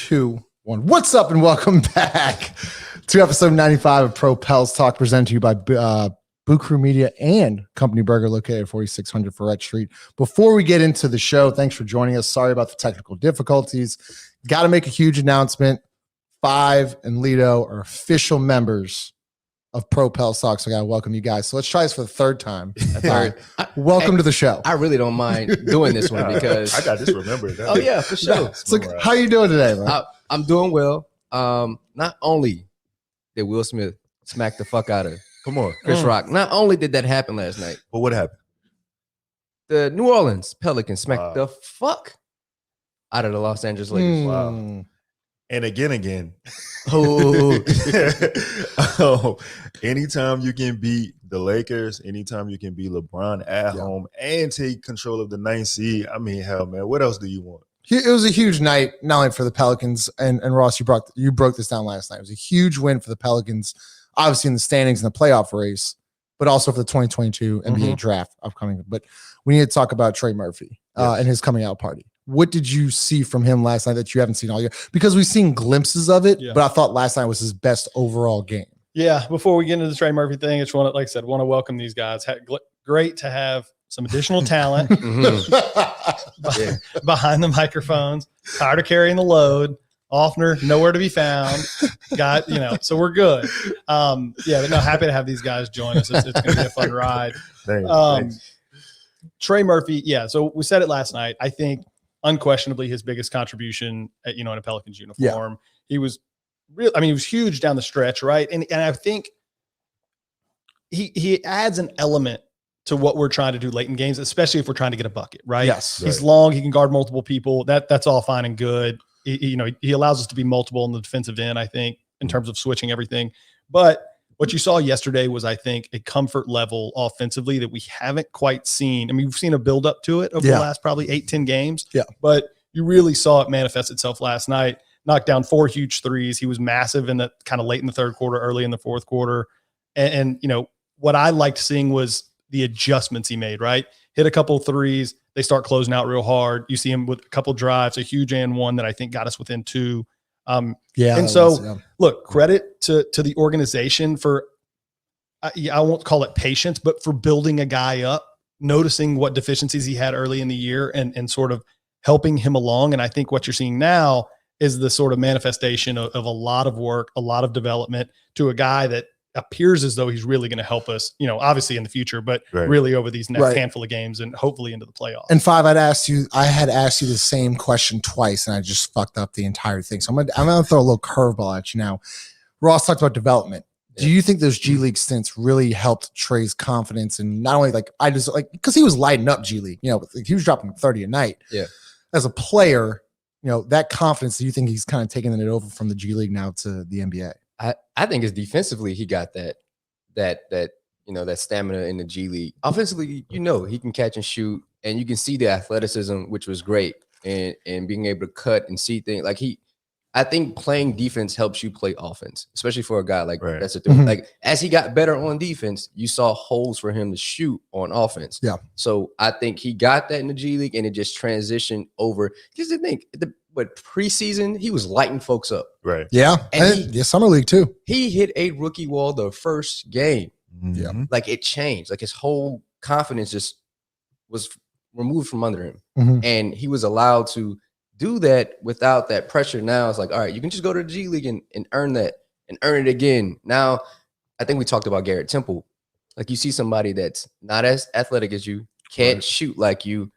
2, 1. What's up and welcome back to episode 95 of Pro Pels Talk, presented to you by Boo Crew Media and Company Burger, located at 4600 Ferret Street. Before we get into the show, thanks for joining us. Sorry about the technical difficulties. Got to make a huge announcement. Five and Lido are official members of Pro Pels Talk, so I got to welcome you guys. So let's try this for the third time. Welcome to the show. I really don't mind doing this one because I got this remembered. Oh yeah, for sure. So how you doing today, man? I'm doing well. Not only did Will Smith smack the fuck out of Chris Rock, not only did that happen last night, but what happened? The New Orleans Pelicans smacked the fuck out of the Los Angeles Lakers. Wow. And again. Anytime you can beat the Lakers, anytime you can beat LeBron at home and take control of the 9th seed, I mean, hell, man, what else do you want? It was a huge night, not only for the Pelicans, and Ross, you broke this down last night. It was a huge win for the Pelicans, obviously in the standings in the playoff race, but also for the 2022 NBA draft upcoming. But we need to talk about Trey Murphy and his coming out party. What did you see from him last night that you haven't seen all year? Because we've seen glimpses of it, but I thought last night was his best overall game. Yeah, before we get into the Trey Murphy thing, I just want to, like I said, welcome these guys. Great to have some additional talent behind the microphones. Tired of carrying the load. Offner, nowhere to be found. So we're good. But no, happy to have these guys join us. It's going to be a fun ride. Thanks. Trey Murphy, so we said it last night. I think unquestionably his biggest contribution, in a Pelicans uniform. He was real. I mean, he was huge down the stretch, right? And I think he adds an element to what we're trying to do late in games, especially if we're trying to get a bucket, right? Yes. He's long. He can guard multiple people. That's all fine and good. He allows us to be multiple in the defensive end, I think, in terms of switching everything. But what you saw yesterday was, I think, a comfort level offensively that we haven't quite seen. I mean, we've seen a build up to it over the last probably 8-10 games. Yeah. But you really saw it manifest itself last night. Knocked down 4 huge threes. He was massive in the kind of late in the third quarter, early in the fourth quarter. And what I liked seeing was the adjustments he made, right? Hit a couple of threes. They start closing out real hard. You see him with a couple drives, a huge and one that I think got us within 2. Look, credit to the organization for, I won't call it patience, but for building a guy up, noticing what deficiencies he had early in the year and sort of helping him along. And I think what you're seeing now is the sort of manifestation of a lot of work, a lot of development to a guy that appears as though he's really going to help us, obviously in the future, but really over these next handful of games and hopefully into the playoffs. And Five, I had asked you the same question twice and I just fucked up the entire thing. So I'm gonna throw a little curveball at you now. Ross talked about development. Do you think those G League stints really helped Trey's confidence? And not only because he was lighting up G League, he was dropping 30 a night. Yeah. As a player, that confidence, do you think he's kind of taking it over from the G League now to the NBA? I think it's defensively he got that stamina in the G League. Offensively, he can catch and shoot, and you can see the athleticism, which was great, and being able to cut and see things. I think playing defense helps you play offense, especially for a guy like that's a thing. Like as he got better on defense, you saw holes for him to shoot on offense. Yeah. So I think he got that in the G League, and it just transitioned over. Because the thing, preseason, he was lighting folks up. Right. Yeah. And the summer league too. He hit a rookie wall the first game. Yeah. Like it changed. Like his whole confidence just was removed from under him. And he was allowed to do that without that pressure. Now it's like, all right, you can just go to the G League and earn that and earn it again. Now, I think we talked about Garrett Temple. Like you see somebody that's not as athletic as you, can't shoot like you,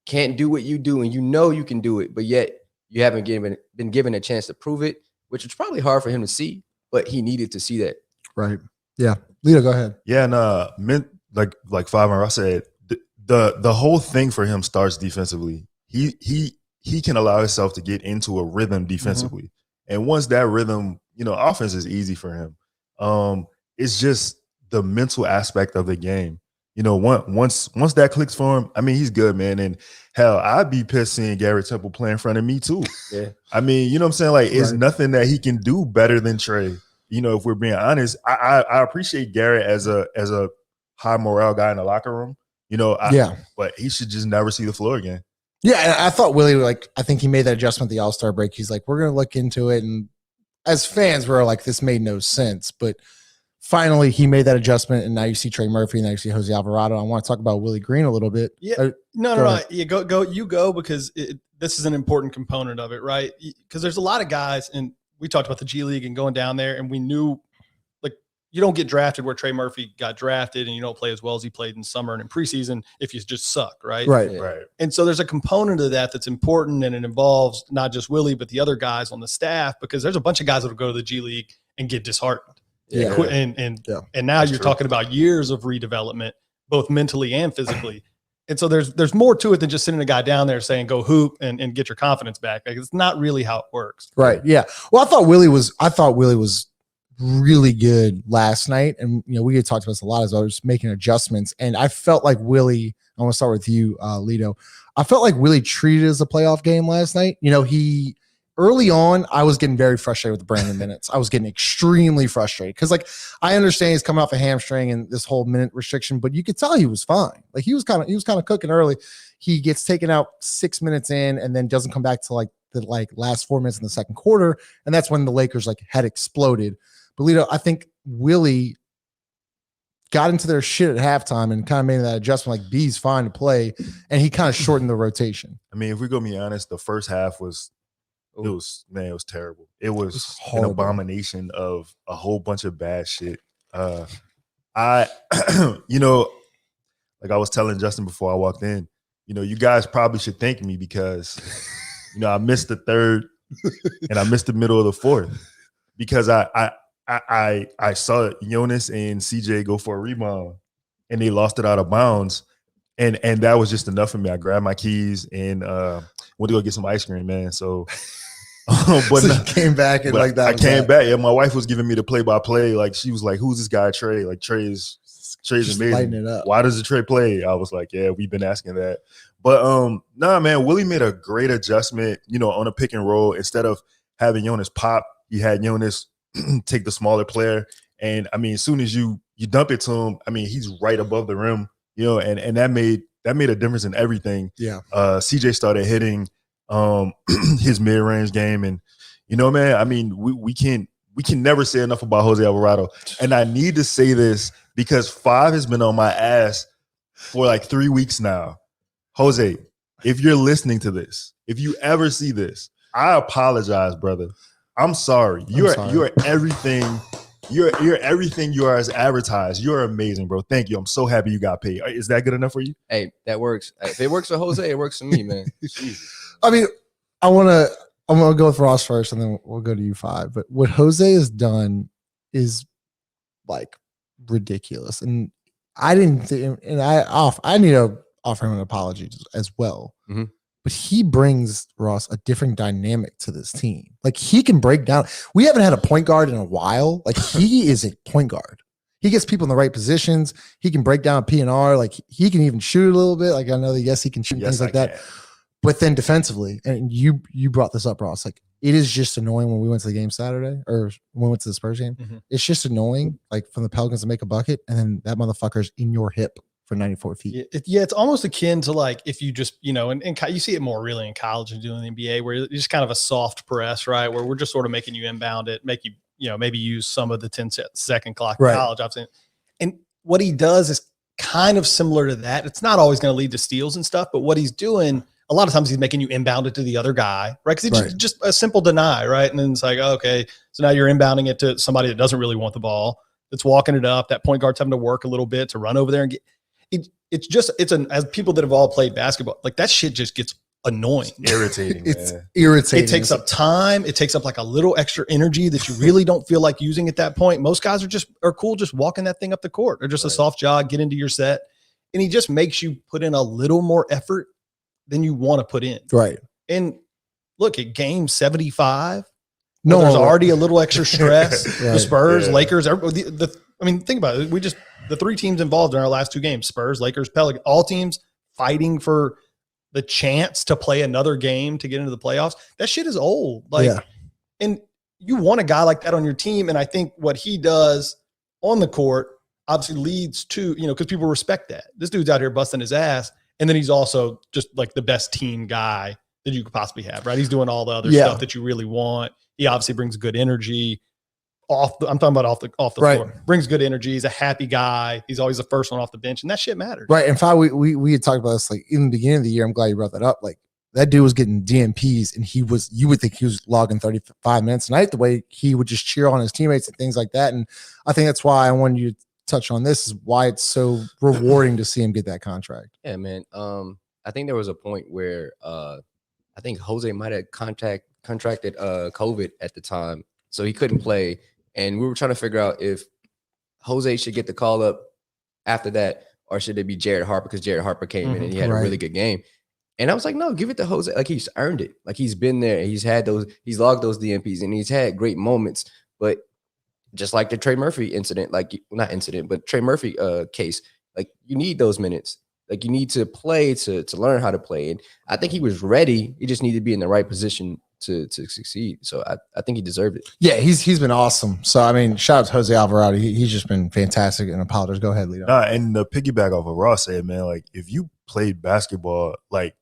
can't do what you do, and you can do it, but yet you haven't been given a chance to prove it, which is probably hard for him to see, but he needed to see that. Right. Yeah. Lito, go ahead. Yeah, and like Five and Ross said, the whole thing for him starts defensively. He can allow himself to get into a rhythm defensively. And once that rhythm, offense is easy for him. It's just the mental aspect of the game. Once that clicks for him, I mean, he's good, man. And hell, I'd be pissed seeing Garrett Temple play in front of me too. Yeah. I mean, you know what I'm saying? Like, it's nothing that he can do better than Trey. If we're being honest, I appreciate Garrett as a high morale guy in the locker room. But he should just never see the floor again. Yeah, and I thought Willie, like, I think he made that adjustment at the All-Star break. He's like, we're going to look into it. And as fans, we're like, this made no sense. But finally, he made that adjustment, and now you see Trey Murphy, and now you see Jose Alvarado. I want to talk about Willie Green a little bit. Yeah, no. Yeah, go because this is an important component of it, right? Because there's a lot of guys, and we talked about the G League and going down there, and we knew, like, you don't get drafted where Trey Murphy got drafted, and you don't play as well as he played in summer and in preseason if you just suck, right? Right. And so there's a component of that that's important, and it involves not just Willie, but the other guys on the staff, because there's a bunch of guys that will go to the G League and get disheartened. Yeah. And now you're talking about years of redevelopment, both mentally and physically. And so there's more to it than just sending a guy down there saying, go hoop and get your confidence back. Like, it's not really how it works. Right. Yeah. Well, I thought Willie was really good last night. And, we had talked about this a lot as I was making adjustments. And I felt like Willie, I want to start with you, Lito. I felt like Willie treated it as a playoff game last night. He early on, I was getting very frustrated with the Brandon minutes. I was getting extremely frustrated because, like, I understand he's coming off a hamstring and this whole minute restriction, but you could tell he was fine. Like, he was kind of cooking early. He gets taken out 6 minutes in and then doesn't come back to the last 4 minutes in the second quarter, and that's when the Lakers had exploded. But Lito, I think Willie got into their shit at halftime and kind of made that adjustment. Like, B's fine to play, and he kind of shortened the rotation. I mean, if we're gonna be honest, the first half was. It was terrible. It was an abomination of a whole bunch of bad shit. Like I was telling Justin before I walked in, you guys probably should thank me because, I missed the third and I missed the middle of the fourth because I saw Jonas and CJ go for a rebound and they lost it out of bounds. And that was just enough for me. I grabbed my keys and went to go get some ice cream, man. So but so you came back and like that. I came back. Yeah, my wife was giving me the play-by-play. Like, she was like, "Who's this guy, Trey? Like, Trey's amazing. Lighting it up. Why does the Trey play?" I was like, "Yeah, we've been asking that." But man, Willie made a great adjustment. On a pick and roll, instead of having Jonas pop, he had Jonas take the smaller player. And I mean, as soon as you dump it to him, I mean, he's right above the rim. And that made a difference in everything. Yeah. CJ started hitting his mid-range game, and man, I mean, we can never say enough about Jose Alvarado. And I need to say this because Five has been on my ass for like 3 weeks now. Jose, if you're listening to this, if you ever see this, I apologize, brother. I'm sorry. You're everything. You're everything you are as advertised. You're amazing, bro. Thank you. I'm so happy you got paid. Is that good enough for you? Hey, that works. If it works for Jose, it works for me, man. Jesus. I mean, I'm gonna go with Ross first, and then we'll go to you, Five. But what Jose has done is like ridiculous, and I didn't. And I need to offer him an apology as well. Mm-hmm. But he brings, Ross, a different dynamic to this team. Like, he can break down. We haven't had a point guard in a while. Like, he is a point guard. He gets people in the right positions. He can break down a P&R. Like, he can even shoot a little bit. Like, I know that, yes, he can shoot things like that. But then defensively, and you brought this up, Ross, like, it is just annoying when we went to the game Saturday, or when we went to the Spurs game. Mm-hmm. It's just annoying, like, from the Pelicans to make a bucket, and then that motherfucker's in your hip for 94 feet. It's almost akin to, like, if you just, and you see it more really in college and doing the NBA, where it's just kind of a soft press, right? Where we're just sort of making you inbound it, make you, maybe use some of the 10-second clock in college. I've seen. And what he does is kind of similar to that. It's not always going to lead to steals and stuff, but what he's doing, a lot of times he's making you inbound it to the other guy, right? Because it's just a simple deny, right? And then it's like, okay, so now you're inbounding it to somebody that doesn't really want the ball, that's walking it up. That point guard's having to work a little bit to run over there and get it. As people that have all played basketball, like, that shit just gets annoying. It's irritating. It's irritating. It takes up time. It takes up like a little extra energy that you really don't feel like using at that point. Most guys are cool just walking that thing up the court. They're just a soft jog, get into your set. And he just makes you put in a little more effort than you want to put in. Right. And look, at game 75, there's already a little extra stress. The Spurs, Lakers, I mean, think about it. The three teams involved in our last two games, Spurs, Lakers, Pelicans, all teams fighting for the chance to play another game to get into the playoffs. That shit is old. And you want a guy like that on your team. And I think what he does on the court obviously leads to, because people respect that. This dude's out here busting his ass. And then he's also just like the best team guy that you could possibly have, right? He's doing all the other Yeah. stuff that you really want. He obviously brings good energy I'm talking about off the Right. floor. Brings good energy. He's a happy guy. He's always the first one off the bench, and that shit matters. Right. In fact, we had talked about this like in the beginning of the year. I'm glad you brought that up. Like that dude was getting DMPs, and you would think he was logging 35 minutes a night, the way he would just cheer on his teammates and things like that. And I think that's why I wanted you to touch on this, is why it's so rewarding to see him get that contract. Yeah, man. I think there was a point where I think Jose might have contracted COVID at the time, so he couldn't play. And we were trying to figure out if Jose should get the call up after that, or should it be Jared Harper, because Jared Harper came in and he had a really good game. And I was like, no, give it to Jose. Like, he's earned it. Like, he's been there. He's logged those DMPs, and he's had great moments. But just like the Trey Murphy incident, but Trey Murphy case, like, you need those minutes. Like, you need to play to learn how to play. And I think he was ready. He just needed to be in the right position to succeed. So I think he deserved it. Yeah, he's been awesome. So I mean, shout out to Jose Alvarado. He's just been fantastic. And apologies. Go ahead, Lito. Nah, and the piggyback off of Ross said, man, like, if you played basketball, like,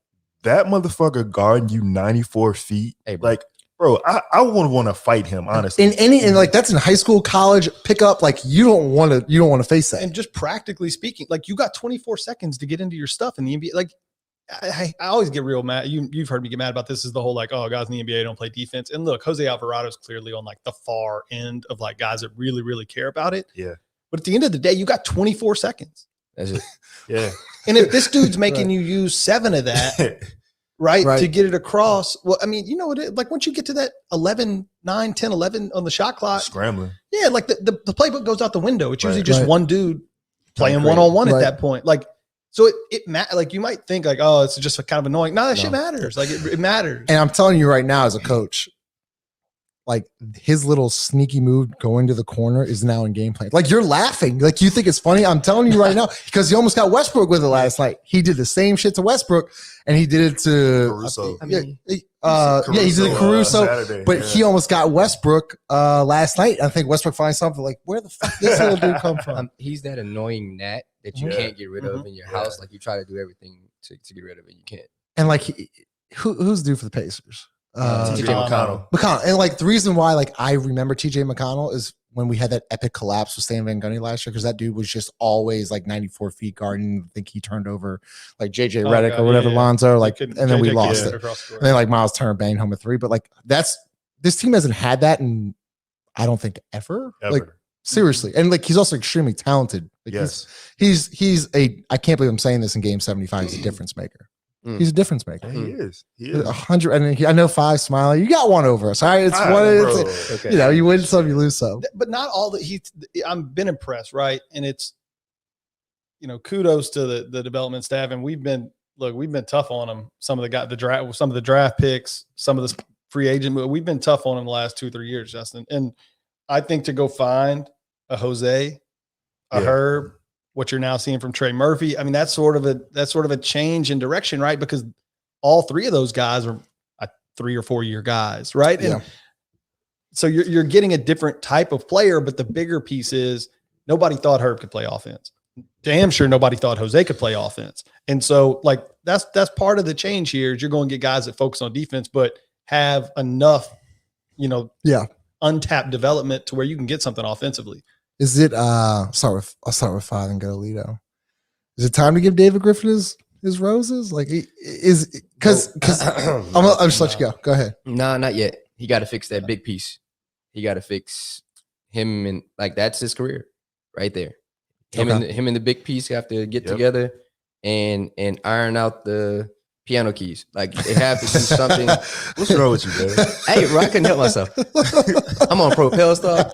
that motherfucker guarding you 94 feet, Hey, bro. like, bro, I would want to fight him, honestly. And like that's in high school, college, pickup. Like you don't want to face that. And just practically speaking, like, you got 24 seconds to get into your stuff in the NBA. Like, I always get real mad. You've heard me get mad about this, is the whole like, oh, guys in the NBA don't play defense. And look, Jose Alvarado is clearly on like the far end of like guys that really, really care about it. Yeah. But at the end of the day, you got 24 seconds. That's it. Yeah. And if this dude's making you use 7 of that, right, to get it across, well, I mean, you know what? Like, once you get to that 11, 9, 10, 11 on the shot clock, Scrambling. yeah, like the playbook goes out the window. It's usually just Right. one dude playing Great. one-on-one at Right. that point. Like, so like, you might think like, oh, it's just kind of annoying. No, that shit matters. Like, it matters. And I'm telling you right now, as a coach, like his little sneaky move going to the corner is now in game plan. Like, you're laughing, like you think it's funny. I'm telling you right now, because he almost got Westbrook with it last night. He did the same shit to Westbrook, and he did it to Caruso. I mean, he did it Caruso, Saturday, but yeah. he almost got Westbrook last night. I think Westbrook finds something like, where the fuck this little dude come from? he's that annoying gnat that you Yeah. can't get rid of in your house. Like, you try to do everything to get rid of it, you can't. And like, who's due for the Pacers? TJ McConnell. McConnell. And like the reason why like I remember TJ McConnell is when we had that epic collapse with Stan Van Gundy last year, because that dude was just always like 94 feet guarding. I think he turned over like JJ Redick or whatever, Lonzo, like, and then we lost it. And then like Miles Turner banged home a 3. But like this team hasn't had that in, I don't think, ever. Like, seriously. And like he's also extremely talented. Like, Yes. he's I can't believe I'm saying this in game 75. He's a difference maker. He's a difference maker. He is. He is. 100. And I know 5 smiling. You got one over us. All right. It's All one. right, It's, bro. Okay. you know, you win some, you lose some. But not all that I've been impressed, right? And it's, you know, kudos to the development staff. And we've been tough on them. Some of the draft picks, some of the free agent, we've been tough on them the last 2-3 years, Justin. And I think to go find a Jose, a Herb, what you're now seeing from Trey Murphy, I mean, that's sort of a change in direction, right? Because all 3 of those guys are 3 or 4 year guys, right? And so you're getting a different type of player, but the bigger piece is nobody thought Herb could play offense. Damn sure nobody thought Jose could play offense. And so like that's part of the change here is you're going to get guys that focus on defense, but have enough, you know, untapped development to where you can get something offensively. Is it I'll start with 5 and go to Lito. Is it time to give David Griffin his roses? Like, is because I'll just let you go. Go ahead. Nah, not yet. He got to fix that big piece. He got to fix him, and like, that's his career right there. Him and the big piece have to get together and iron out the piano keys. Like, they have to do something. What's wrong with you, man? Hey, bro, I couldn't help myself. I'm on Propel Star.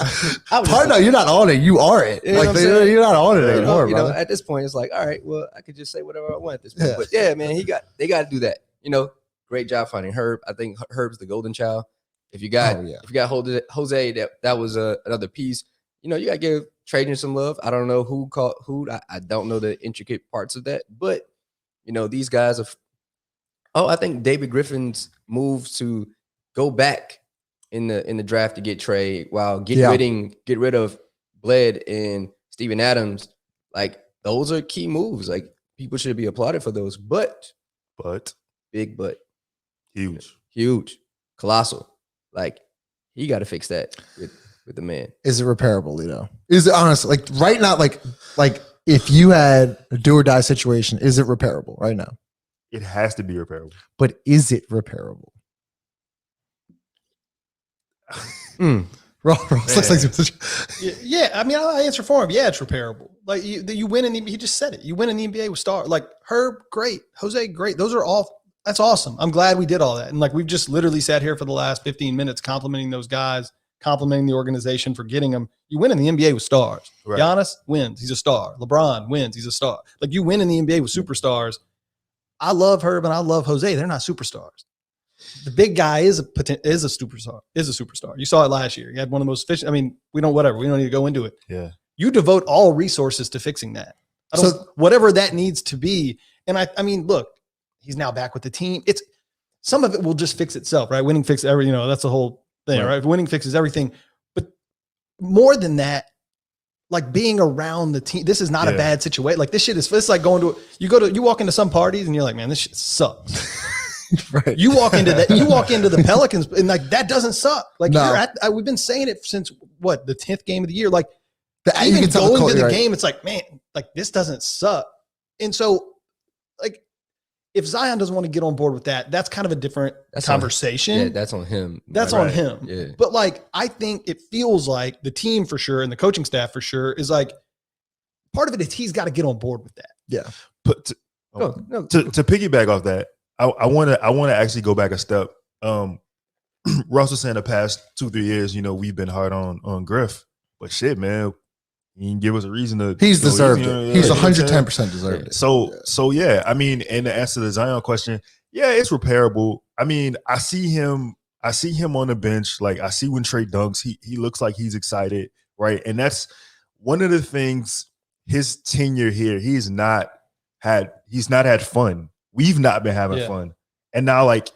No, you're not on it. You are it. You know like what I'm saying? you're not on it anymore, you know, brother. at this point, it's like, all right, well, I could just say whatever I want at this point. Yeah. But yeah, man, they got to do that. You know, great job finding Herb. I think Herb's the golden child. If you got Jose, that was another piece. You know, you got to give Trajan some love. I don't know who called who. I don't know the intricate parts of that, but you know, these guys have. Oh, I think David Griffin's move to go back in the draft to get Trey while get rid of Bled and Steven Adams, like, those are key moves. Like, people should be applauded for those, but huge. colossal. Like he got to fix that with the man. Is it repairable, Lito? Is it honestly like right now? Like if you had a do or die situation, is it repairable right now? It has to be repairable. But is it repairable? Ross looks like yeah. I mean, I'll answer for him. Yeah, it's repairable. Like you win in he just said it. You win in the NBA with stars. Like Herb, great. Jose, great. Those are all. That's awesome. I'm glad we did all that. And like we've just literally sat here for the last 15 minutes complimenting those guys, complimenting the organization for getting them. You win in the NBA with stars. Right. Giannis wins. He's a star. LeBron wins. He's a star. Like you win in the NBA with superstars. I love Herb and I love Jose. They're not superstars. The big guy is a superstar. You saw it last year. He had one of the most efficient. I mean, we don't need to go into it. Yeah. You devote all resources to fixing that. Whatever that needs to be. And I mean, look, he's now back with the team. It's some of it will just fix itself, right? Winning fixes every, that's the whole thing, right? Winning fixes everything. But more than that, like being around the team, this is not a bad situation. Like this shit is, it's like you walk into some parties and you're like, man, this shit sucks. Right. You walk into the Pelicans and like, that doesn't suck. Like we've been saying it since the 10th game of the year. Like even going to the game, it's like, man, like this doesn't suck. And so like, if Zion doesn't want to get on board with that, that's kind of a different conversation. That's on him. That's on him. Yeah. But like, I think it feels like the team for sure and the coaching staff for sure is like, part of it is he's got to get on board with that. Yeah. But to piggyback off that, I want to actually go back a step. Russ was saying the past 2-3 years, we've been hard on Griff, but shit, man, he didn't give us a reason to. He's deserved it. He's 110% deserved it. So yeah, I mean, and to answer the Zion question, yeah, it's repairable. I mean, I see him on the bench. Like I see when Trey dunks, he looks like he's excited, right? And that's one of the things. His tenure here, he's not had fun. We've not been having fun, and now like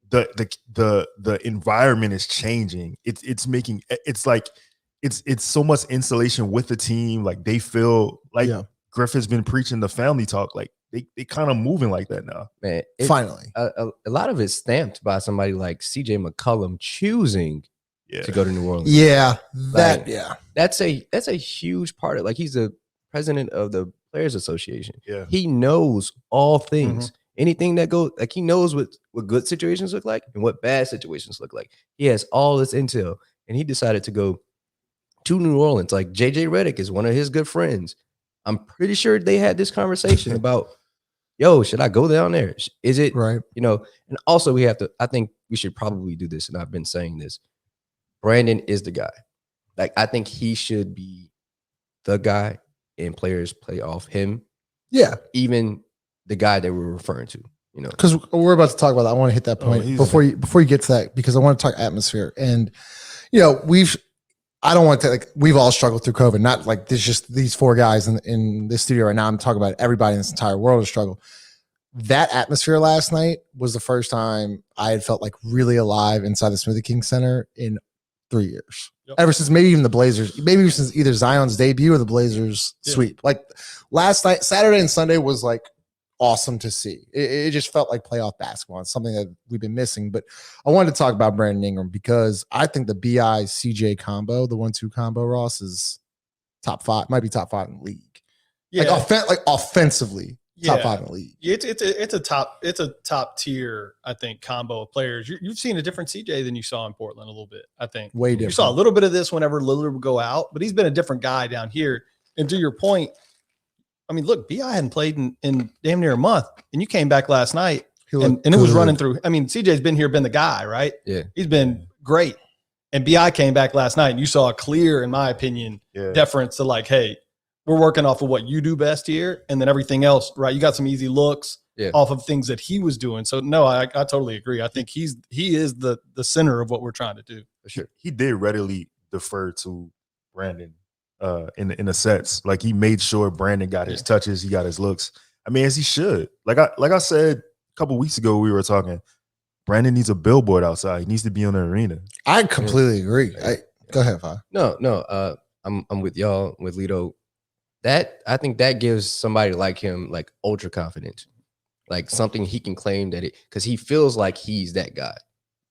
the environment is changing. It's making it's so much insulation with the team. Like they feel like Griff has been preaching the family talk. Like they kind of moving like that now. Man, finally, a lot of it's stamped by somebody like CJ McCollum choosing to go to New Orleans. Yeah, that's a huge part of. Like he's the president of the Players Association. Yeah, he knows all things. Mm-hmm. Anything that goes, like he knows what good situations look like and what bad situations look like. He has all this intel, and he decided to go to New Orleans. Like JJ Redick is one of his good friends. I'm pretty sure they had this conversation about, yo, should I go down there? Is it right? And also I think we should probably do this. And I've been saying this. Brandon is the guy. Like, I think he should be the guy and players play off him. Yeah. Even the guy that we're referring to, because we're about to talk about that. I want to hit that point before you get to that, because I want to talk atmosphere. And, I don't want to we've all struggled through COVID, not like there's just these four guys in this studio right now. I'm talking about everybody in this entire world has struggled. That atmosphere last night was the first time I had felt like really alive inside the Smoothie King Center in 3 years. Yep. Ever since maybe even the Blazers, maybe since either Zion's debut or the Blazers sweep. Like last night, Saturday and Sunday was like awesome to see. It just felt like playoff basketball. It's something that we've been missing. But I wanted to talk about Brandon Ingram because I think the BI CJ combo, the 1-2 combo, Ross, is top 5, might be top 5 in the league. Yeah. Like offensively, top 5 in the league. It's a top tier, I think, combo of players. You've seen a different CJ than you saw in Portland a little bit, I think. Way different. You saw a little bit of this whenever Lillard would go out, but he's been a different guy down here. And to your point, I mean, look, B.I. hadn't played in damn near a month, and you came back last night, and it was running through. I mean, CJ's been the guy, right? Yeah. He's been great. And B.I. came back last night, and you saw a clear, in my opinion, deference to like, hey, we're working off of what you do best here, and then everything else, right? You got some easy looks off of things that he was doing. So, no, I totally agree. I think he is the center of what we're trying to do. For sure. He did readily defer to Brandon. In the sets, like he made sure Brandon got his touches, he got his looks. I mean, as he should. Like I said a couple weeks ago, we were talking. Brandon needs a billboard outside. He needs to be on the arena. I completely agree. Go ahead, Fi. No. I'm with y'all, with Lito. I think that gives somebody like him like ultra confidence, like something he can claim that it because he feels like he's that guy.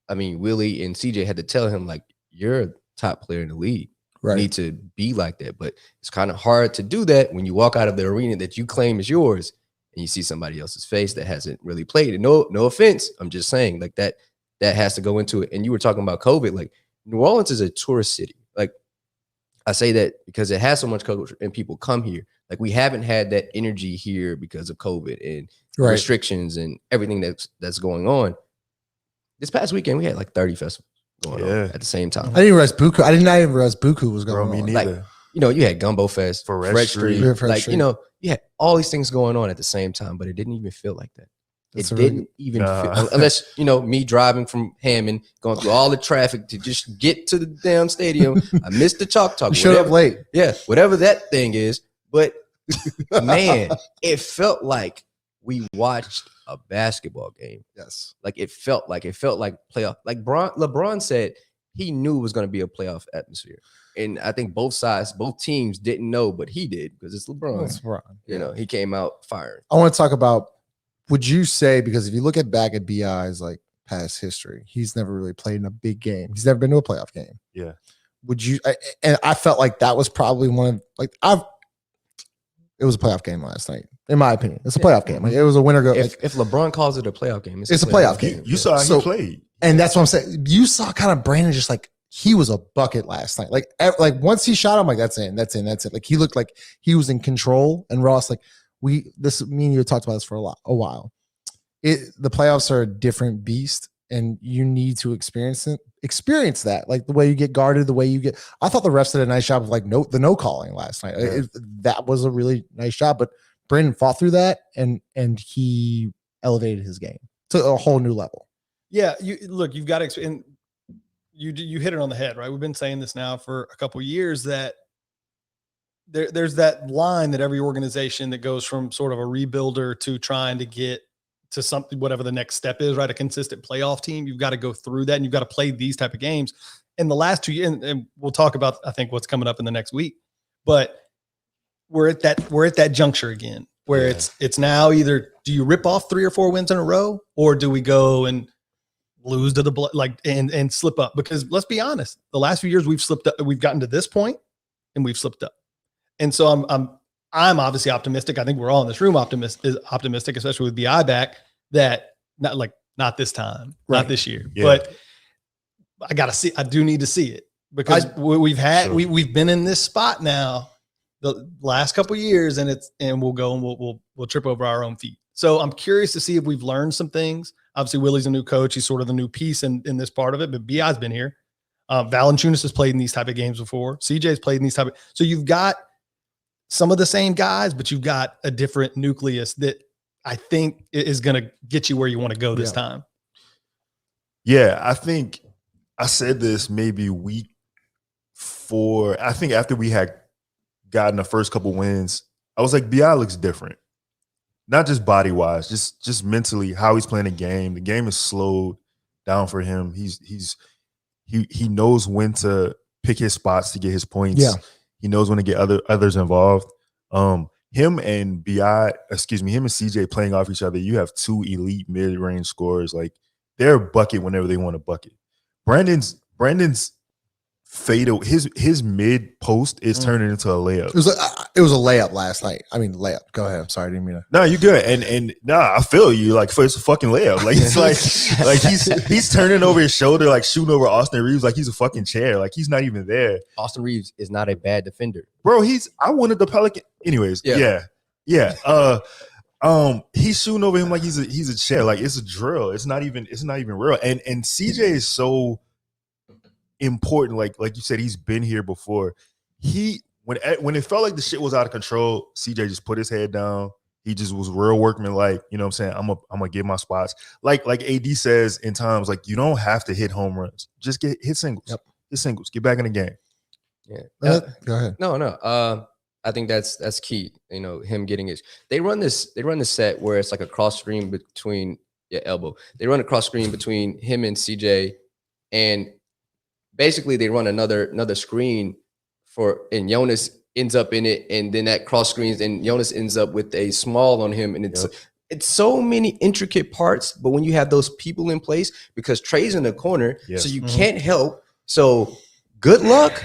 I mean, Willie and CJ had to tell him like you're a top player in the league. Right. You need to be like that, but it's kind of hard to do that when you walk out of the arena that you claim is yours and you see somebody else's face that hasn't really played it. No offense, I'm just saying like that has to go into it. And you were talking about COVID, like New Orleans is a tourist city. Like I say that because it has so much culture and people come here. Like we haven't had that energy here because of COVID and restrictions and everything that's going on. This past weekend we had like 30 festivals going on at the same time. I didn't realize Buku. I did not even realize Buku was going on. Me neither. Like, you know, you had Gumbo Fest, Fred Street. Like, you know, you had all these things going on at the same time, but it didn't even feel like that. It didn't even feel, unless, you know, me driving from Hammond, going through all the traffic to just get to the damn stadium. I missed the Chalk Talk. You showed up late. Yeah, whatever that thing is. But man, it felt like we watched a basketball game. Yes. Like it felt like playoff. Like LeBron said he knew it was going to be a playoff atmosphere. And I think both teams didn't know, but he did because it's LeBron. It's LeBron. You know, he came out firing. I want to talk about, would you say, because if you look back at BI's like past history, he's never really played in a big game. He's never been to a playoff game. Yeah. Would you, and I felt like that was probably one of, like, it was a playoff game last night, in my opinion. It's a playoff game. Like, it was a winner go. If LeBron calls it a playoff game, it's a playoff game. You saw how he played. And that's what I'm saying. You saw kind of Brandon just like, he was a bucket last night. Like once he shot, I'm like, that's in. Like he looked like he was in control. And Ross, like me and you talked about this for a while. The playoffs are a different beast, and you need to experience that. Like the way you get guarded, the way you get. I thought the refs did a nice job of like the no calling last night. Yeah. That was a really nice job. But Brandon fought through that, and he elevated his game to a whole new level. Yeah, you've got to, and you hit it on the head, right? We've been saying this now for a couple of years that there's that line that every organization that goes from sort of a rebuilder to trying to get to something, whatever the next step is, right? A consistent playoff team. You've got to go through that, and you've got to play these type of games. In the last 2 years, and we'll talk about, I think, what's coming up in the next week, but we're at that juncture again where it's now either do you rip off 3 or 4 wins in a row, or do we go and lose to the and slip up? Because let's be honest, the last few years we've slipped up. We've gotten to this point and we've slipped up. And so I'm obviously optimistic. I think we're all in this room optimistic, especially with BI back, that not this time, not this year. Yeah. But I do need to see it, because we've been in this spot now the last couple of years, and we'll go and we'll trip over our own feet. So I'm curious to see if we've learned some things. Obviously, Willie's a new coach. He's sort of the new piece in this part of it, but BI's been here. Valanciunas has played in these type of games before. CJ's played in these type of, so you've got some of the same guys, but you've got a different nucleus that I think is going to get you where you want to go this time. Yeah, I think I said this maybe week 4. I think after we had gotten the first couple wins, I was like, BI looks different. Not just body wise, just mentally, how he's playing the game. The game is slowed down for him. He knows when to pick his spots to get his points. Yeah. He knows when to get others involved. Him and CJ playing off each other. You have 2 elite mid-range scorers. Like, they're a bucket whenever they want a bucket. Brandon's fade, his mid post is turning into a layup. It was a layup last night. I mean, layup. Go ahead. I'm sorry, I didn't mean to. No, you're good. And I feel you. Like, it's a fucking layup. Like, it's like he's turning over his shoulder, like shooting over Austin Reeves like he's a fucking chair. Like, he's not even there. Austin Reeves is not a bad defender, bro. I wanted the Pelicans. Anyways, yeah. He's shooting over him like he's a chair. Like, it's a drill. It's not even real. And CJ is so important. Like you said, he's been here before. When it felt like the shit was out of control, CJ just put his head down. He just was real workman-like. You know what I'm saying? I'm gonna get my spots. Like AD says in times, like, you don't have to hit home runs. Just hit singles. Yep. Hit singles. Get back in the game. Yeah. Go ahead. No. I think that's key. You know, him getting his. They run this set where it's like a cross screen between elbow. They run a cross screen between him and CJ, and basically they run another screen and Jonas ends up in it, and then that cross screens, and Jonas ends up with a small on him, and it's so many intricate parts. But when you have those people in place, because Trey's in the corner, so you can't help. So good luck.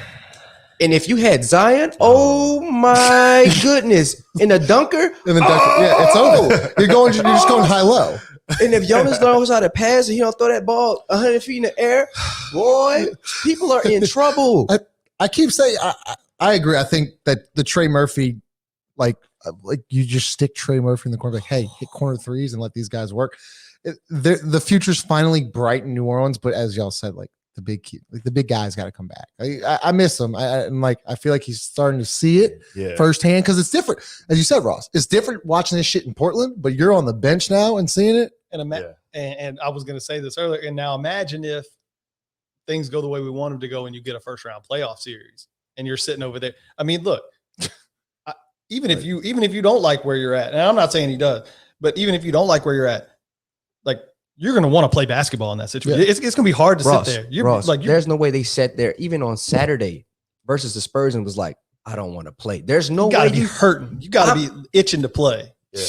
And if you had Zion, oh my goodness, in a dunker, it's over. You're just going high low. And if Jonas knows how to pass and he don't throw that ball 100 feet in the air, boy, people are in trouble. I keep saying I agree. I think that the Trey Murphy, like you just stick Trey Murphy in the corner, like, hey, hit corner threes and let these guys work. The future's finally bright in New Orleans, but as y'all said, like the big guys got to come back. I miss him. I feel like he's starting to see it firsthand because it's different. As you said, Ross, it's different watching this shit in Portland, but you're on the bench now and seeing it. And I was going to say this earlier. And now imagine if things go the way we want them to go and you get a first round playoff series and you're sitting over there. I mean, look, even if you don't like where you're at, and I'm not saying he does, but even if you don't like where you're at, like you're going to want to play basketball in that situation. Yeah. It's going to be hard to sit there. There's no way they sat there even on Saturday versus the Spurs and was like, I don't want to play. There's no way you hurting. You got to be itching to play. Yeah.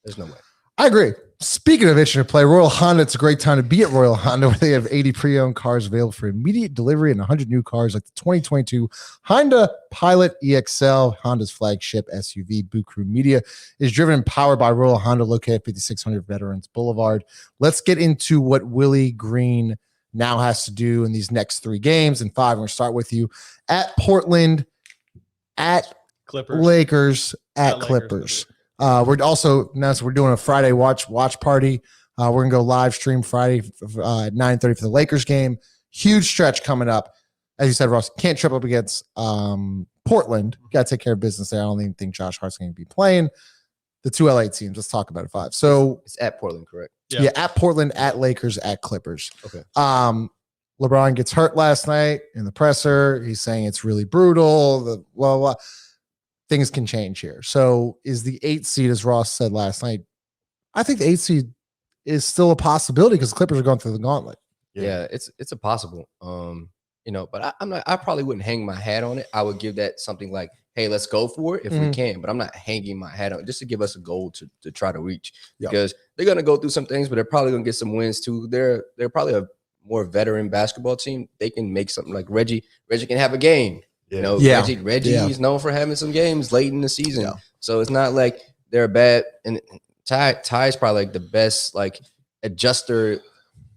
There's no way. I agree. Speaking of itching to play, Royal Honda, it's a great time to be at Royal Honda where they have 80 pre-owned cars available for immediate delivery and 100 new cars like the 2022 Honda Pilot EXL, Honda's flagship SUV. Boo Crew Media is driven and powered by Royal Honda, located at 5600 Veterans Boulevard. Let's get into what Willie Green now has to do in these next 3 games and 5. We're going to start with you at Portland, at Clippers, Lakers, at Clippers. We're also we're doing a Friday watch party. We're gonna go live stream Friday at 9:30 for the Lakers game. Huge stretch coming up. As you said, Ross, can't trip up against Portland. Got to take care of business there. I don't even think Josh Hart's going to be playing. The 2 LA teams. Let's talk about it. 5. So it's at Portland, correct? Yeah, at Portland, at Lakers, at Clippers. Okay. LeBron gets hurt last night in the presser. He's saying it's really brutal. The blah blah. Things can change here. So is the 8th seed, as Ross said last night, I think the 8th seed is still a possibility because the Clippers are going through the gauntlet. Yeah, it's a possible. But I probably wouldn't hang my hat on it. I would give that something like, hey, let's go for it if we can. But I'm not hanging my hat on it just to give us a goal to try to reach because they're gonna go through some things, but they're probably gonna get some wins too. They're probably a more veteran basketball team. They can make something like Reggie. Reggie can have a game. Reggie is known for having some games late in the season. Yeah. So it's not like they're bad. And Ty's probably like the best like adjuster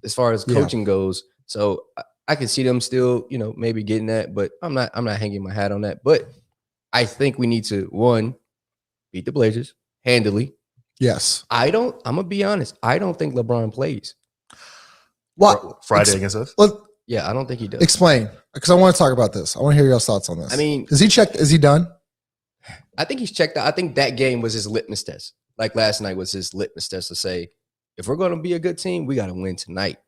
as far as coaching goes. So I can see them still, maybe getting that, but I'm not hanging my hat on that. But I think we need to, 1, beat the Blazers handily. Yes. I'm gonna be honest. I don't think LeBron plays. What? Friday against us? Yeah, I don't think he does. Explain, because I want to talk about this. I want to hear your thoughts on this. I mean, is he checked? Is he done? I think he's checked out. I think that game was his litmus test. Like last night was his litmus test to say, if we're going to be a good team, we got to win tonight.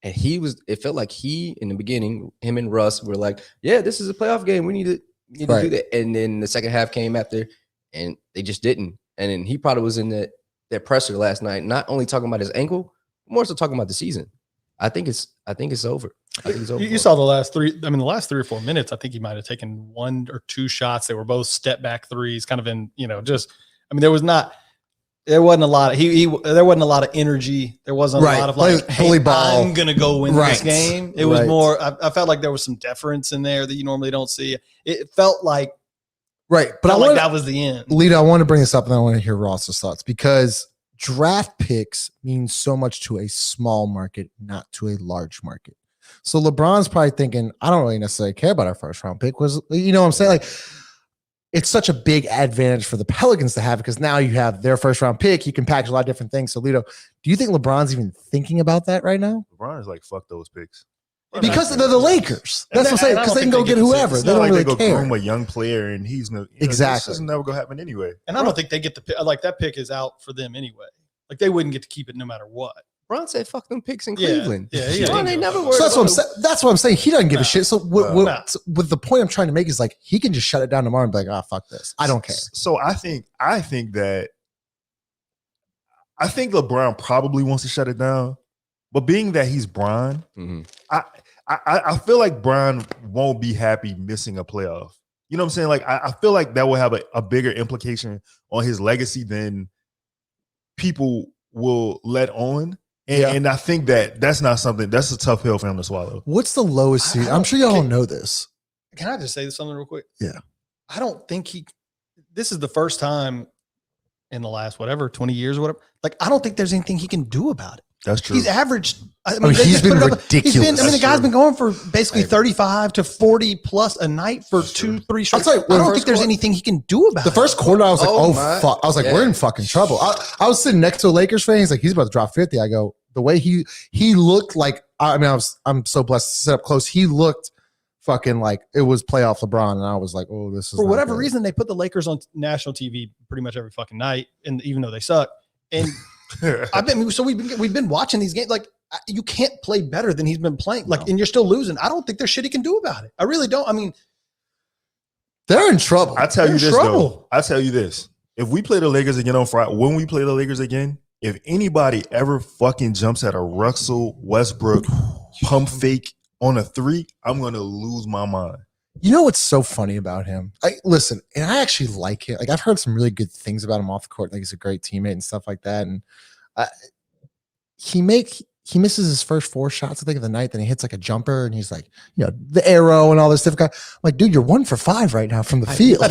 And it felt like he, in the beginning, him and Russ were like, yeah, this is a playoff game. We need to do that. And then the second half came after, and they just didn't. And then he probably was in that presser last night, not only talking about his ankle, more so talking about the season. I think it's over. You saw the last 3 or 4 minutes. I think he might have taken 1 or 2 shots. They were both step back threes, kind of in, there wasn't a lot of there wasn't a lot of energy. There wasn't a lot of like, hey, ball. I'm gonna go win this game. It was more. I felt like there was some deference in there that you normally don't see. It felt like but that was the end. Lita, I want to bring this up and I want to hear Ross's thoughts because draft picks mean so much to a small market, not to a large market. So LeBron's probably thinking, I don't really necessarily care about our first round pick. What I'm saying? Like, it's such a big advantage for the Pelicans to have because now you have their first round pick. You can package a lot of different things. So, Lito, do you think LeBron's even thinking about that right now? LeBron is like, fuck those picks. Because they're the Lakers. That's what I'm saying. Because they can go get whoever. They don't really care. Groom a young player, and he's no exactly. This is never gonna happen anyway. And I don't think they get the pick. Like that pick is out for them anyway. Like they wouldn't get to keep it no matter what. Bron said, "Fuck them picks in Cleveland." Yeah. Bron ain't never worried. So that's what I'm saying. He doesn't give a shit. So with the point I'm trying to make is like he can just shut it down tomorrow and be like, fuck this. I don't care. So I think LeBron probably wants to shut it down, but being that he's Bron, I feel like Bron won't be happy missing a playoff. You know what I'm saying? Like, I feel like that will have a bigger implication on his legacy than people will let on. And I think that's not something, that's a tough pill for him to swallow. What's the lowest seed? I'm sure y'all don't know this. Can I just say something real quick? Yeah. I don't think this is the first time in the last, 20 years or whatever. Like, I don't think there's anything he can do about it. That's true. He's averaged. He's been ridiculous. The guy's been going for basically 35 to 40 plus a night for 2-3 straight. I don't think there's anything he can do about it. The first quarter, I was like, fuck. I was like, we're in fucking trouble. I was sitting next to a Lakers fan. He's like, he's about to drop 50. I go, the way he looked like, I'm so blessed to sit up close. He looked fucking like it was playoff LeBron. And I was like, oh, this is for whatever reason, they put the Lakers on national TV pretty much every fucking night. And even though they suck. And we've been watching these games. Like, you can't play better than he's been playing. Like, and you're still losing. I don't think there's shit he can do about it. I really don't. I mean, they're in trouble. I tell you this though. I tell you this. If we play the Lakers again on Friday, when we play the Lakers again, if anybody ever fucking jumps at a Russell Westbrook pump fake on a 3, I'm gonna lose my mind. You know what's so funny about him? Listen, and I actually like him. Like, I've heard some really good things about him off the court. Like, he's a great teammate and stuff like that. And he misses his first 4 shots, I think, of the night. Then he hits like a jumper, and he's like, the arrow and all this stuff. I'm like, dude, you're 1 for 5 right now from the field.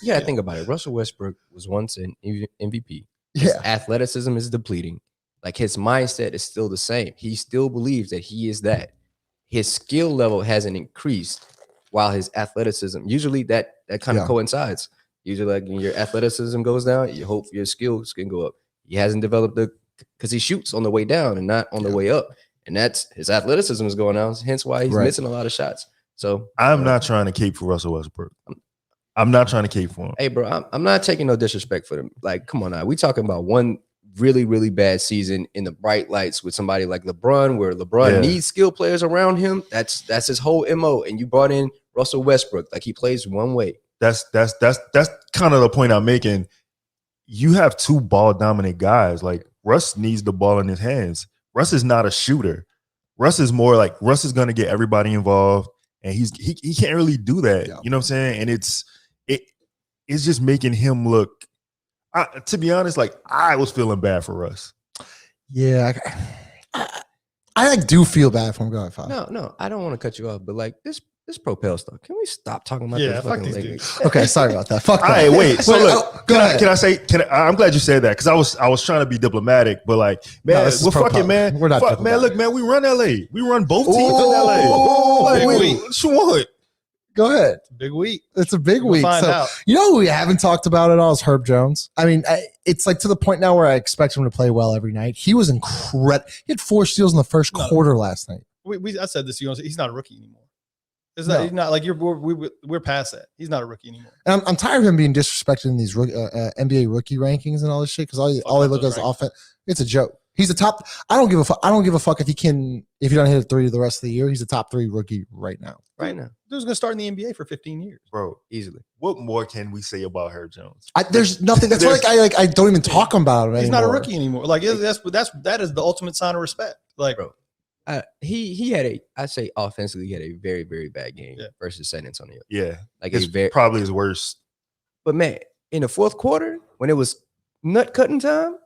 Yeah, think about it. Russell Westbrook was once an MVP. His athleticism is depleting. Like, his mindset is still the same. He still believes that he is that. His skill level hasn't increased while his athleticism, usually that kind of coincides. Usually, like, when your athleticism goes down, you hope your skills can go up. He hasn't developed because he shoots on the way down and not on the way up. And that's his athleticism is going down, hence why he's missing a lot of shots. So I'm not trying to cape for Russell Westbrook. I'm not trying to cape for him. Hey, bro, I'm not taking no disrespect for them. Like, come on now. We talking about one really, really bad season in the bright lights with somebody like LeBron, where LeBron needs skill players around him. That's his whole MO. And you brought in Russell Westbrook. Like, he plays one way. That's kind of the point I'm making. You have 2 ball dominant guys. Like, Russ needs the ball in his hands. Russ is not a shooter. Russ is more like, Russ is going to get everybody involved, and he can't really do that. Yeah. You know what I'm saying? And it's just making him look, to be honest, like, I was feeling bad for Russ. Yeah. I do feel bad for him going 5. No, I don't want to cut you off, but like, this Propel stuff. Can we stop talking about this fucking Lakers? Okay, sorry about that. Fuck that. All right, wait. So look, I'm glad you said that, because I was trying to be diplomatic, but like, man, we're fucking, man. We're not fuck, man. Look, man, we run LA. We run both teams in LA. Like, wait, what you want? Go ahead. It's a big week. It's a big week. Find so, out. You know who we haven't talked about at all is Herb Jones. I mean, it's like to the point now where I expect him to play well every night. He was incredible. He had 4 steals in the first quarter last night. I said this to you. He's not a rookie anymore. He's not like we're past that. He's not a rookie anymore. And I'm tired of him being disrespected in these NBA rookie rankings and all this shit, because all they look at is offense. It's a joke. He's a top. I don't give a fuck. I don't give a fuck if you don't hit a 3 the rest of the year. He's a top 3 rookie right now. Dude's gonna start in the NBA for 15 years, bro. Easily. What more can we say about Herb Jones? There's nothing. That's why I don't even talk about him anymore. He's not a rookie anymore. Like, that is the ultimate sign of respect. Like, bro. He had I'd say offensively, he had a very, very bad game versus San Antonio. Yeah. Like, it's probably his worst. But man, in the 4th quarter, when it was nut cutting time,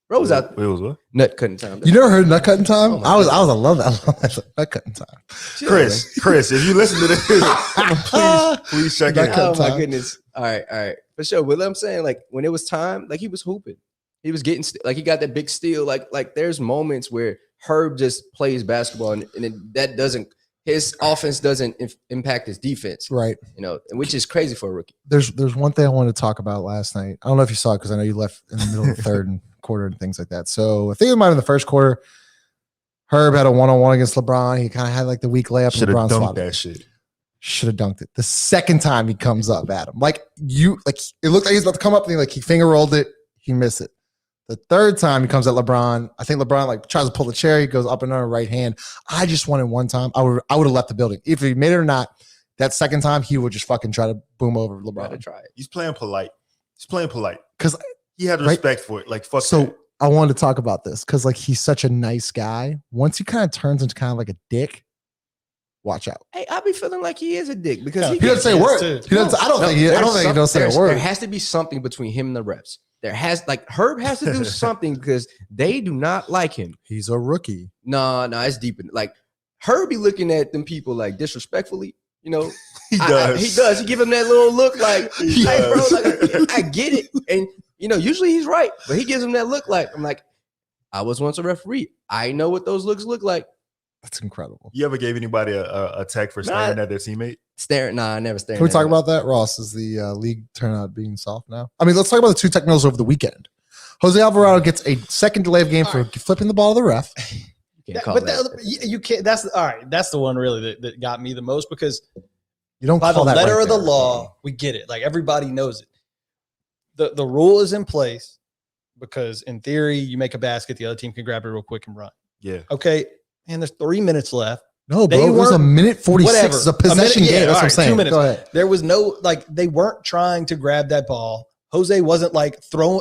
bro was out. It was what? Nut cutting time. You never heard nut cutting time? I love that. Nut cutting time. Chris, if you listen to this, please check it out. Oh my goodness. All right. For sure. But I'm saying, like, when it was time, like, he was hooping. He was getting like, he got that big steal. Like there's moments where Herb just plays basketball, and his offense doesn't impact his defense, right? Which is crazy for a rookie. There's one thing I wanted to talk about last night. I don't know if you saw it, because I know you left in the middle of the 3rd and quarter and things like that. So I think it might have in the 1st quarter, Herb had a 1-on-1 against LeBron. He kind of had like the weak layup. Should have dunked that shit. Should have dunked it. The second time he comes up at him, it looked like he was about to come up, and he finger rolled it. He missed it. The 3rd time he comes at LeBron, I think LeBron tries to pull the chair. He goes up and under right hand. I just wanted one time. I would have left the building. If he made it or not, that second time he would just fucking try to boom over LeBron. To try it. He's playing polite. Because he had respect for it. Like, fuck. So that. I wanted to talk about this because he's such a nice guy. Once he kind of turns into kind of like a dick, watch out. Hey, I be feeling like he is a dick because He doesn't say a word. too. He doesn't. I don't think he does say a word. There has to be something between him and the refs. Herb has to do something because they do not like him. He's a rookie. No, it's deep. Like Herb be looking at them people like disrespectfully. You know, He does. He does. He give him that little look like, He hey, bro, does. like, I get it. And, you know, usually he's right, but he gives him that look like, I'm like, I was once a referee. I know what those looks look like. That's incredible. You ever gave anybody a tech for staring at their teammate? I never staring. Can we at talk him. about that, Ross? Is the league turnout being soft now? I mean, let's talk about the two technicals over the weekend. Jose Alvarado gets a second delay of game for flipping the ball to the ref. You can't call But that. you can't. That's all right. That's the one really that got me the most because You don't by the call that letter right of the there. law, we get it. Like everybody knows it. The rule is in place because in theory, you make a basket, the other team can grab it real quick and run. Yeah. Okay, and there's 3 minutes left. No, bro. They It was a weren't- minute 46. whatever. It's a possession A minute, yeah, game. That's what all I'm right, saying. 2 minutes. Go ahead. There was no they weren't trying to grab that ball. Jose wasn't like throwing.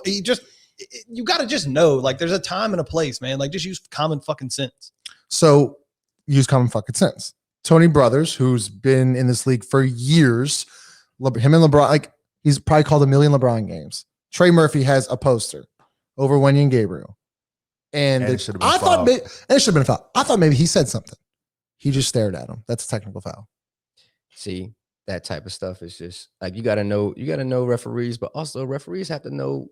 You got to just know like there's a time and a place, man. Like just use common fucking sense. So use common fucking sense. Tony Brothers, who's been in this league for years, him and LeBron, like he's probably called a million LeBron games. Trey Murphy has a poster over Wendy and Gabriel. And it should have been I thought foul. maybe, and it should have been a foul. I thought maybe he said something. He just stared at him. That's a technical foul. See, that type of stuff is just like you gotta know referees, but also referees have to know,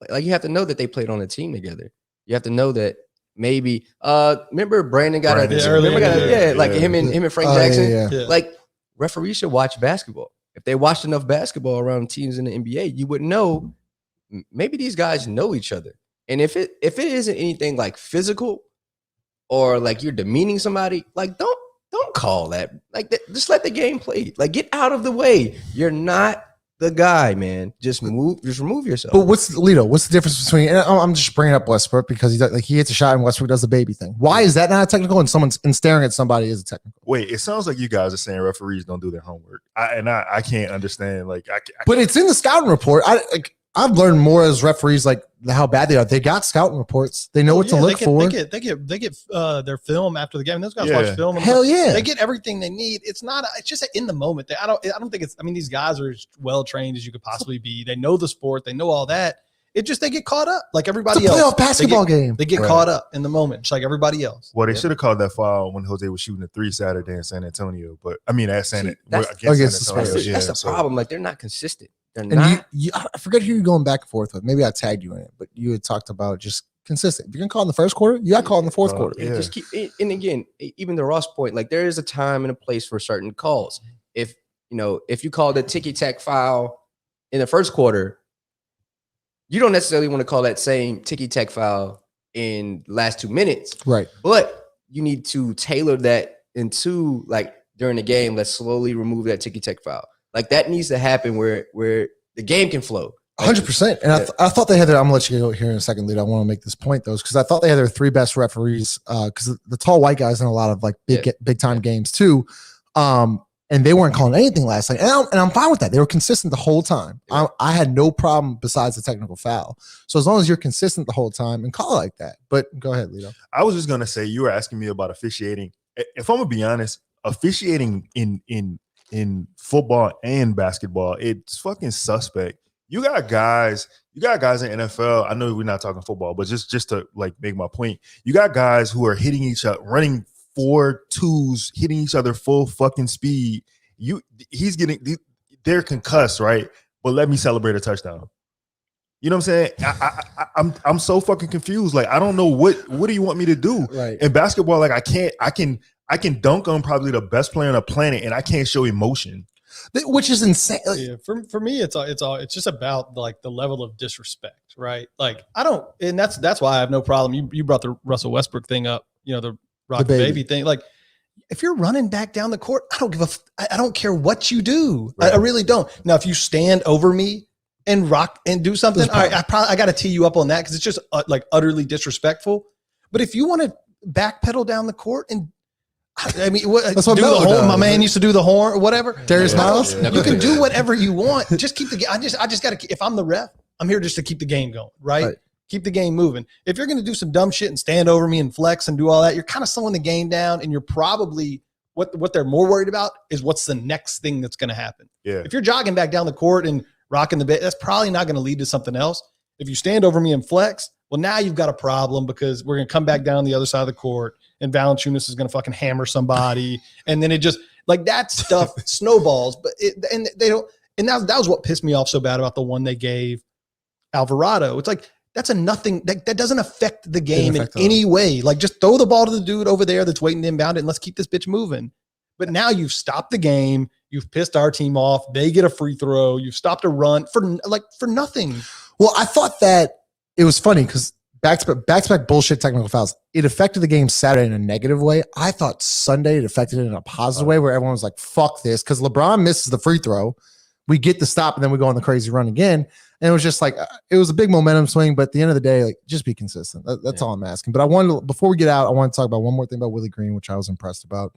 like you have to know that they played on a team together. You have to know that maybe remember Brandon got Brandon, like yeah. him and Frank Oh, Jackson. yeah. Like referees should watch basketball. If they watched enough basketball around teams in the NBA, you would know maybe these guys know each other. And if it isn't anything like physical or like you're demeaning somebody, like don't call that. Like just let the game play. Like get out of the way. You're not the guy, man. Just remove yourself. But what's the difference between, and I'm just bringing up Westbrook because he hits a shot and Westbrook does the baby thing. Why is that not a technical and staring at somebody is a technical? Wait, it sounds like you guys are saying referees don't do their homework. I can't understand. Like, But it's in the scouting report. I've learned more as referees, like how bad they are. They got scouting reports. They know what to look for. They get their film after the game. Those guys Yeah. watch film. And Hell yeah. They get everything they need. It's just in the moment. I don't think it's. I mean, these guys are as well trained as you could possibly be. They know the sport. They know all that. It just they get caught up like everybody It's a else. playoff basketball game. They get Right. caught up in the moment, just like everybody else. well, they should have called that foul when Jose was shooting a 3 Saturday in San Antonio. But I mean, at San See, that's- against Against San the Antonio. Spurs. Yeah, that's the so- problem. Like they're not consistent. They're And not. I forget who you're going back and forth with. Maybe I tagged you in it, but you had talked about just consistent. If you're going to call in the first quarter, you got to call in the fourth quarter. And Yeah. just keep. And again, even the Ross point, like there is a time and a place for certain calls. If you call the ticky tack foul in the first quarter, you don't necessarily want to call that same ticky tack foul in the last 2 minutes. Right. But you need to tailor that into like during the game. Let's slowly remove that ticky tack foul. Like that needs to happen where the game can flow. 100%. And I thought they had I'm going to let you go here in a second, Lito. I want to make this point, though, because I thought they had their 3 best referees because the tall white guys in a lot of like big time games, too. And they weren't calling anything last night. And I'm fine with that. They were consistent the whole time. Yeah. I had no problem besides the technical foul. So as long as you're consistent the whole time and call it like that. But go ahead, Lito. I was just gonna say you were asking me about officiating. If I'm gonna be honest, officiating in football and basketball, it's fucking suspect. You got guys in NFL. I know we're not talking football, but just to like make my point, you got guys who are hitting each other, running 4.2s, hitting each other full fucking speed. They're concussed, right? But let me celebrate a touchdown. You know what I'm saying? I'm so fucking confused. Like I don't know what do you want me to do? Right. In basketball, like I can dunk on probably the best player on the planet, and I can't show emotion. Which is insane. Like, Yeah, for me, it's just about like the level of disrespect, right? Like I don't, and that's why I have no problem. You brought the Russell Westbrook thing up, the Rock the baby thing. Like if you're running back down the court, I don't care what you do. Right. I really don't. Now, if you stand over me and rock and do something, all right, I got to tee you up on that because it's just like utterly disrespectful. But if you want to backpedal down the court and I mean, That's what do the Melo horn. does. My man used to do the horn or whatever. Darius Miles? Yeah. You can do whatever you want. Just keep the game. I just got to. If I'm the ref, I'm here just to keep the game going, right? Keep the game moving. If you're going to do some dumb shit and stand over me and flex and do all that, you're kind of slowing the game down, and you're probably what they're more worried about is what's the next thing that's going to happen. Yeah. If you're jogging back down the court and rocking the bit, that's probably not going to lead to something else. If you stand over me and flex, well, now you've got a problem because we're going to come back down the other side of the court and Valanciunas is going to fucking hammer somebody. And then it just like that stuff snowballs, but that was what pissed me off so bad about the one they gave Alvarado. It's like, that's a nothing that doesn't affect the game in any way. Like just throw the ball to the dude over there that's waiting to inbound it and let's keep this bitch moving. But now you've stopped the game. You've pissed our team off. They get a free throw. You've stopped a run for nothing. Well, I thought that it was funny because back-to-back bullshit technical fouls. It affected the game Saturday in a negative way. I thought Sunday it affected it in a positive way where everyone was like, fuck this. Because LeBron misses the free throw. We get the stop and then we go on the crazy run again. And it was just like, it was a big momentum swing, but at the end of the day, like just be consistent. That's all I'm asking. But before we get out, I want to talk about one more thing about Willie Green, which I was impressed about,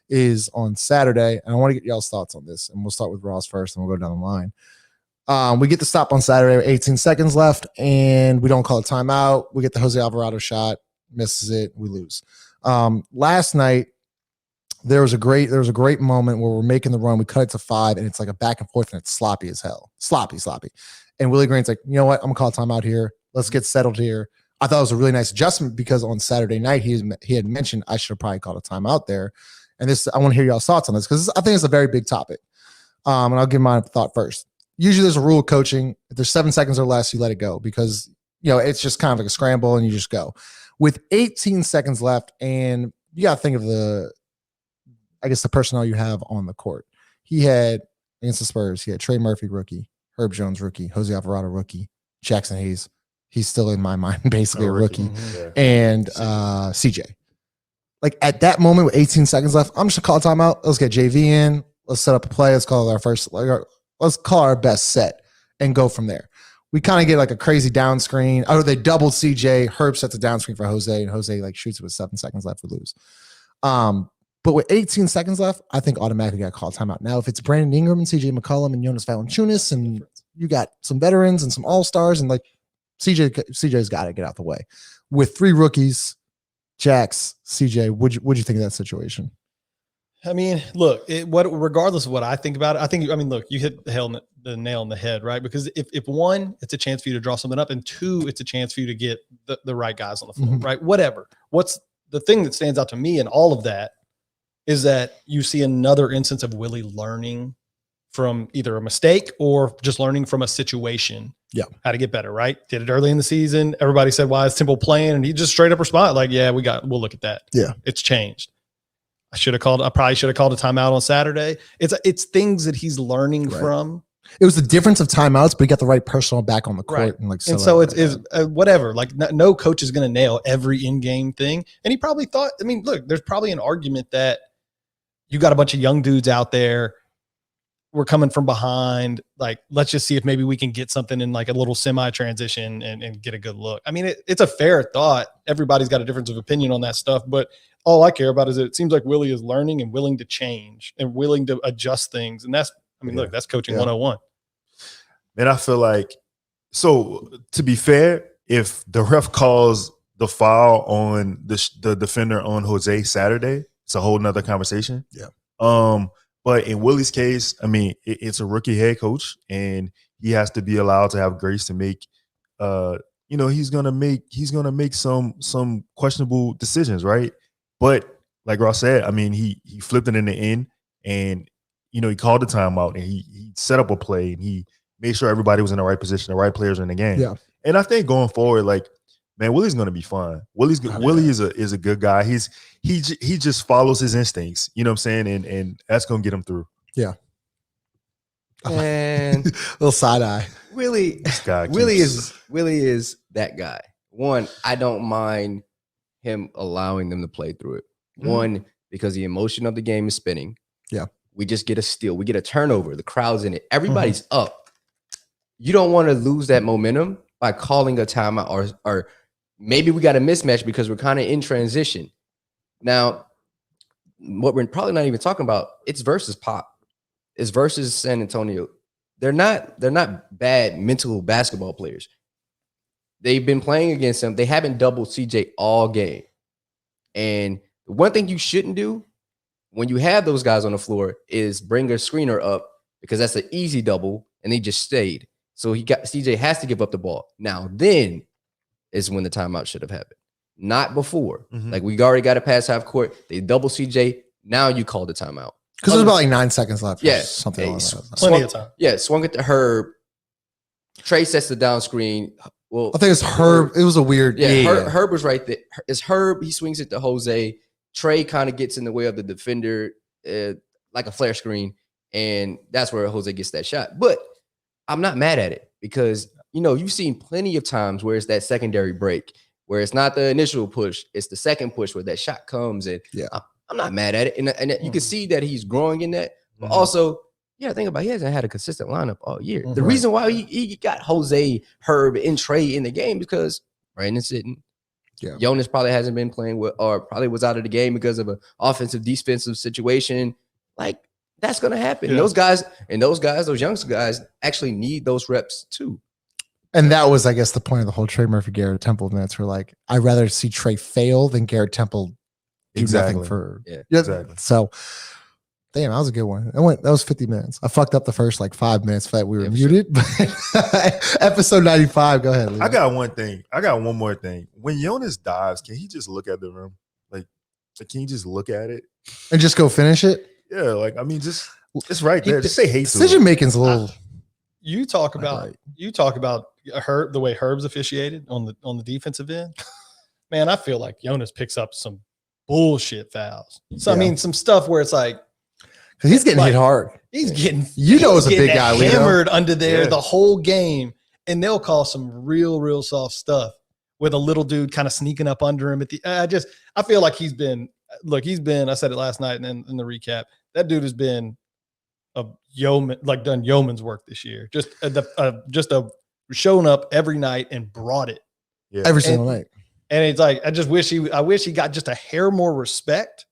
is on Saturday. And I want to get y'all's thoughts on this. And we'll start with Ross first and we'll go down the line. We get the stop on Saturday, 18 seconds left, and we don't call a timeout. We get the Jose Alvarado shot, misses it, we lose. Last night, there was a great moment where we're making the run. We cut it to 5, and it's like a back and forth, and it's sloppy as hell. Sloppy. And Willie Green's like, you know what? I'm going to call a timeout here. Let's get settled here. I thought it was a really nice adjustment because on Saturday night, he had mentioned I should have probably called a timeout there. And I want to hear y'all's thoughts on this because I think it's a very big topic. And I'll give my thought first. Usually there's a rule of coaching. If there's 7 seconds or less, you let it go because, it's just kind of like a scramble and you just go. With 18 seconds left, and you got to think of the personnel you have on the court. He had, against the Spurs, he had Trey Murphy, rookie, Herb Jones, rookie, Jose Alvarado, rookie, Jackson Hayes. He's still in my mind basically a rookie. And CJ. Like at that moment with 18 seconds left, I'm just going to call a timeout. Let's get JV in. Let's set up a play. Let's call our best set and go from there. We kind of get like a crazy down screen. Oh, they doubled CJ. Herb sets a down screen for Jose, and Jose like shoots it with 7 seconds left. We lose. But with 18 seconds left, I think automatically got called timeout. Now, if it's Brandon Ingram and CJ McCollum and Jonas Valanciunas, and you got some veterans and some all-stars, and like CJ's got to get out the way. With 3 rookies, Jax, CJ, what'd you think of that situation? I mean, look, regardless of what I think about it, look, you hit the nail on the head, right? Because if 1, it's a chance for you to draw something up, and 2, it's a chance for you to get the right guys on the floor, right? Whatever. What's the thing that stands out to me in all of that is that you see another instance of Willie learning from either a mistake or just learning from a situation. Yeah. How to get better, right? Did it early in the season. Everybody said, why is Temple playing? And he just straight up responded like, yeah, we'll look at that. Yeah. It's changed. I probably should have called a timeout on Saturday. It's things that he's learning from. It was the difference of timeouts, but he got the right personnel back on the court. Right. And so it's whatever. Like no coach is going to nail every in-game thing. And he probably thought, look, there's probably an argument that you got a bunch of young dudes out there. We're coming from behind. Like, let's just see if maybe we can get something in like a little semi-transition and get a good look. It's a fair thought. Everybody's got a difference of opinion on that stuff. But all I care about is it seems like Willie is learning and willing to change and willing to adjust things. And that's, look, that's coaching 101. And I feel like, so to be fair, if the ref calls the foul on the defender on Jose Saturday, it's a whole nother conversation. Yeah. But in Willie's case, it's a rookie head coach, and he has to be allowed to have grace to make. He's gonna make some questionable decisions, right? But like Ross said, he flipped it in the end, and he called the timeout, and he set up a play, and he made sure everybody was in the right position, the right players in the game. Yeah. And I think going forward, like, man, Willie's gonna be fine. Willie is a good guy. He just follows his instincts. You know what I'm saying? And that's gonna get him through. Yeah. And little side eye. Willie is that guy. 1, I don't mind him allowing them to play through it. 1, because the emotion of the game is spinning. Yeah. We just get a steal. We get a turnover. The crowd's in it. Everybody's up. You don't want to lose that momentum by calling a timeout or maybe we got a mismatch because we're kind of in transition. Now, what we're probably not even talking about, it's versus Pop. It's versus San Antonio. They're not bad mental basketball players. They've been playing against them. They haven't doubled CJ all game. And the one thing you shouldn't do when you have those guys on the floor is bring a screener up because that's an easy double, and he just stayed. So CJ has to give up the ball. Now then is when the timeout should have happened, not before. Like we already got a pass half court. They double CJ. Now you call the timeout because there's about like 9 seconds left. Yeah, something like that. Plenty of time. Yeah, swung it to Herb. Trey sets the down screen. Well, I think it's Herb. It was a weird. Yeah, Herb was right there. It's Herb. He swings it to Jose. Trey kind of gets in the way of the defender, like a flare screen, and that's where Jose gets that shot. But I'm not mad at it because you've seen plenty of times where it's that secondary break, where it's not the initial push, it's the second push where that shot comes, and I'm not mad at it, and you can see that he's growing in that. But also, think about it, he hasn't had a consistent lineup all year. The reason why he got Jose, Herb, and Trey in the game because Brandon's sitting. Yeah. Jonas probably hasn't been playing with, or probably was out of the game because of an offensive defensive situation. Like that's going to happen. Yeah. Those young guys actually need those reps too. And that was, I guess, the point of the whole Trey Murphy, Garrett Temple minutes were like, I'd rather see Trey fail than Garrett Temple do nothing for. Yeah, exactly. So, damn, that was a good one. That was 50 minutes. I fucked up the first 5 minutes for that we were muted. But episode 95, go ahead. Leo. I got one thing. I got one more thing. When Jonas dives, can he just look at the rim? Like can he just look at it and just go finish it? Yeah, just it's right there. Just say hate. Decision making's a little. You talk about Herb, the way Herb's officiated on the defensive end. Man, I feel like Jonas picks up some bullshit fouls. So I mean, some stuff where it's like. Because he's getting hit hard. He's getting, it's a big guy, hammered under there the whole game, and they'll call some real soft stuff with a little dude kind of sneaking up under him at the. I feel like he's been. I said it last night in the recap. That dude has been a yeoman, done yeoman's work this year. Just showing up every night and brought it every single night. And it's like I wish he got just a hair more respect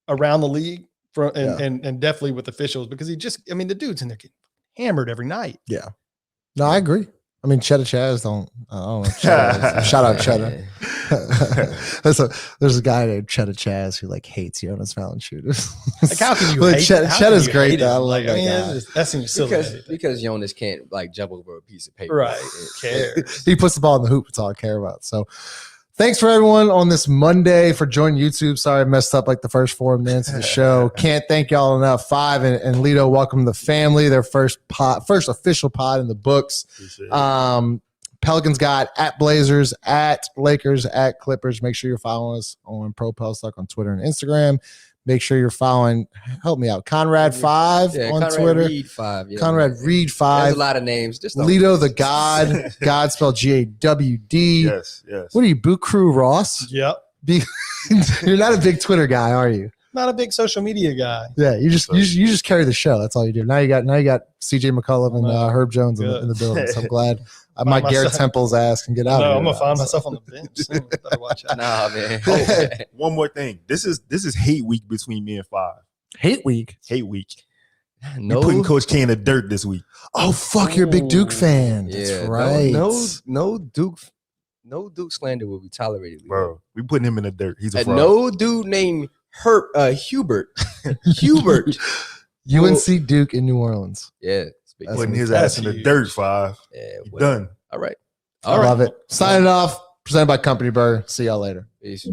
around the league. And definitely with officials because the dude's in there getting hammered every night. Yeah. No, I agree. I mean, Cheddar Chaz don't know. Shout out Cheddar. There's a guy named Cheddar Chaz who hates Jonas Valanciunas. How can you hate Cheddar's great though. That seems silly. Because Jonas can't jump over a piece of paper. Right. Cares. He puts the ball in the hoop. That's all I care about. So thanks for everyone on this Monday for joining YouTube. Sorry I messed up the first 4 minutes of the show. Can't thank y'all enough. 5 and Lito, welcome to the family. Their first official pod in the books. Pelicans got at Blazers, at Lakers, at Clippers. Make sure you're following us on Pro Pels Talk on Twitter and Instagram. Make sure you're following, help me out, Conrad5 on Conrad Twitter. Reed 5. Yeah, Conrad Reed 5. There's a lot of names. Just Lito the God. God spelled Gawd. Yes. What are you, Boot Crew Ross? Yep. You're not a big Twitter guy, are you? Not a big social media guy. Yeah, you just carry the show. That's all you do. Now you got CJ McCollum and Herb Jones in the building. So I'm glad my Garrett Temple's ass can get out. No, I'm gonna find myself on the bench soon. Better watch out. Nah, man. One more thing. This is hate week between me and 5. Hate week. No, we're putting Coach K in the dirt this week. Oh fuck, you're a big Duke fan. That's right. No Duke slander will be tolerated, bro. We putting him in the dirt. He's a fraud. No dude named Hubert. UNC Duke in New Orleans. Yeah. Putting his ass in the dirt, 5. Yeah, done. All right. I love it. Signing off. Presented by Company Burger. See y'all later. Peace.